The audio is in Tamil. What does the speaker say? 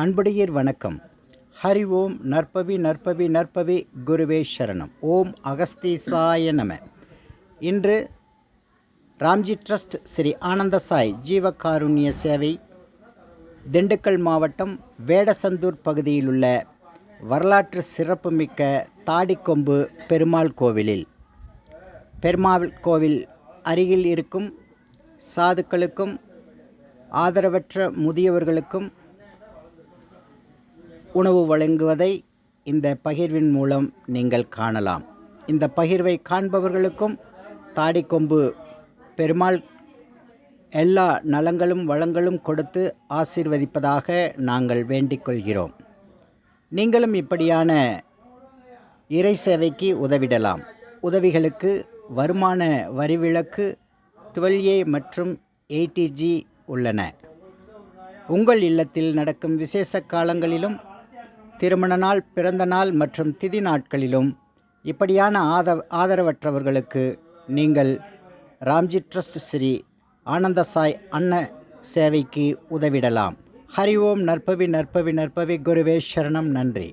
அன்புடையீர் வணக்கம். ஹரி ஓம் நற்பவி நற்பவி நற்பவி குருவே சரணம். ஓம் அகஸ்தீசாய நம. இன்று ராம்ஜி ட்ரஸ்ட் ஸ்ரீ ஆனந்த சாய் ஜீவகாருண்ய சேவை திண்டுக்கல் மாவட்டம் வேடசந்தூர் பகுதியில் உள்ள வரலாற்று சிறப்புமிக்க தாடிக்கொம்பு பெருமாள் கோவிலில் பெருமாள் கோவில் அருகில் இருக்கும் சாதுக்களுக்கும் ஆதரவற்ற முதியவர்களுக்கும் உணவு வழங்குவதை இந்த பகிர்வின் மூலம் நீங்கள் காணலாம். இந்த பகிர்வை காண்பவர்களுக்கும் தாடிக்கொம்பு பெருமாள் எல்லா நலங்களும் வளங்களும் கொடுத்து ஆசீர்வதிப்பதாக நாங்கள் வேண்டிக் கொள்கிறோம். நீங்களும் இப்படியான இறை சேவைக்கு உதவிடலாம். உதவிகளுக்கு வருமான வரிவிலக்கு 12A மற்றும் 80G உள்ளன. உங்கள் இல்லத்தில் நடக்கும் விசேஷ காலங்களிலும் திருமண நாள், பிறந்த நாள் மற்றும் திதி நாட்களிலும் இப்படியான ஆதரவற்றவர்களுக்கு நீங்கள் ராம்ஜி ட்ரஸ்ட் ஸ்ரீ ஆனந்த சாய் அன்ன சேவைக்கு உதவிடலாம். ஹரி ஓம் நற்பவி நற்பவி நற்பவி குருவே சரணம். நன்றி.